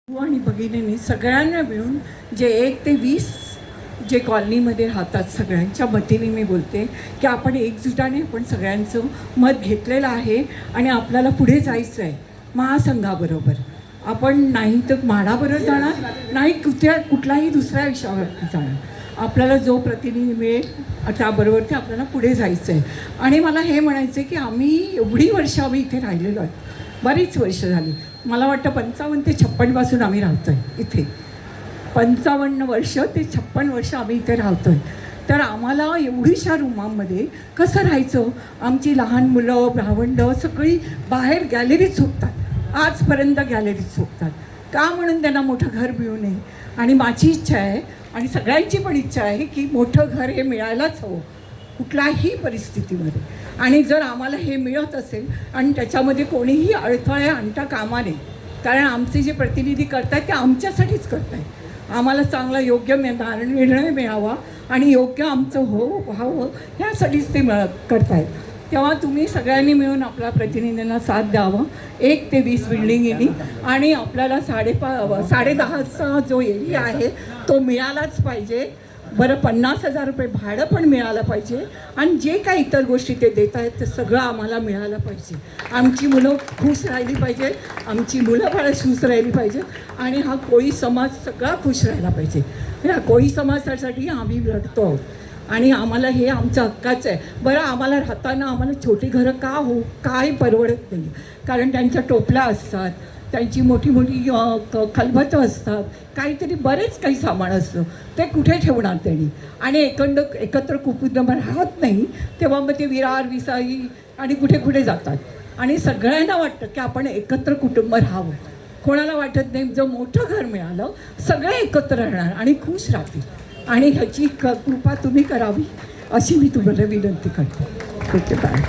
आणि भगिनींनी सगळ्यांना मिळून जे 1 ते 20 जे कॉलनीमध्ये राहतात सगळ्यांच्या मतीने मी बोलते की आपण एकजुटाने आपण सगळ्यांचं मत घेतलेलं आहे आणि आपल्याला पुढे जायचं आहे महासंघाबरोबर. आपण नाही तर म्हाडाबरोबर जाणार, नाही कुठलाही दुसऱ्या विषयावरती जाणार. आपल्याला जो प्रतिनिधी मिळेल त्याबरोबर ते आपल्याला पुढे जायचं आहे. आणि मला हे म्हणायचं आहे की आम्ही एवढी वर्ष आम्ही इथे राहिलेलो आहोत, बरीच वर्ष झाली. मला वाटतं 55 ते 56 पासून आम्ही राहतो आहे इथे. 55 वर्ष ते 56 वर्ष आम्ही इथे राहतो आहे. तर आम्हाला एवढीशा रूमांमध्ये कसं राहायचं? आमची लहान मुलं भावंडं सगळी बाहेर गॅलरीत झोपतात, आजपर्यंत गॅलरीत झोपतात. का? म्हणून त्यांना मोठं घर मिळू नये. आणि माझी इच्छा आहे आणि सगळ्यांची पण इच्छा आहे की मोठं घर हे मिळायलाच हवं कुठल्याही परिस्थितीमध्ये. आणि जर आम्हाला हे मिळत असेल आणि त्याच्यामध्ये कोणीही अडथळे आणता कामा नये, कारण आमचे जे प्रतिनिधी करत आहेत ते आमच्यासाठीच करत आहेत. आम्हाला चांगला योग्य निर्णय मिळावा आणि योग्य आमचं व्हावं ह्यासाठीच ते करत आहेत. तेव्हा तुम्ही सगळ्यांनी मिळून आपल्या प्रतिनिधींना साथ द्यावं 1 ते 20 बिल्डिंगनी. आणि आपल्याला 10.5चा जो एरिया आहे तो मिळालाच पाहिजे. बरं, 50,000 रुपये भाडं पण मिळालं पाहिजे. आणि जे काही इतर गोष्टी ते देत आहेत ते सगळं आम्हाला मिळालं पाहिजे. आमची मुलं खुश राहिली पाहिजे, आमची मुलं बाळं खुश राहिली पाहिजे आणि हा कोळी समाज सगळा खुश राहिला पाहिजे. या कोळी समाजासाठी आम्ही लढतो आहोत आणि आम्हाला हे आमचं हक्काचं आहे. बरं, आम्हाला राहताना आम्हाला छोटी घरं काय परवडत नाही, कारण त्यांच्या टोपल्या असतात, त्यांची मोठी मोठी खलबतं असतात, काहीतरी बरेच काही सामान असतं, ते कुठे ठेवणार त्यांनी. आणि एकत्र कुटुंब राहत नाही, तेव्हा मग ते विरार विसाई आणि कुठे कुठे जातात. आणि सगळ्यांना वाटतं की आपण एकत्र कुटुंब राहावं. कोणाला वाटत नाही जर मोठं घर मिळालं सगळे एकत्र राहणार आणि खुश राहतील. आणि ह्याची कृपा तुम्ही करावी अशी मी तुम्हाला विनंती करते. Okay, bye.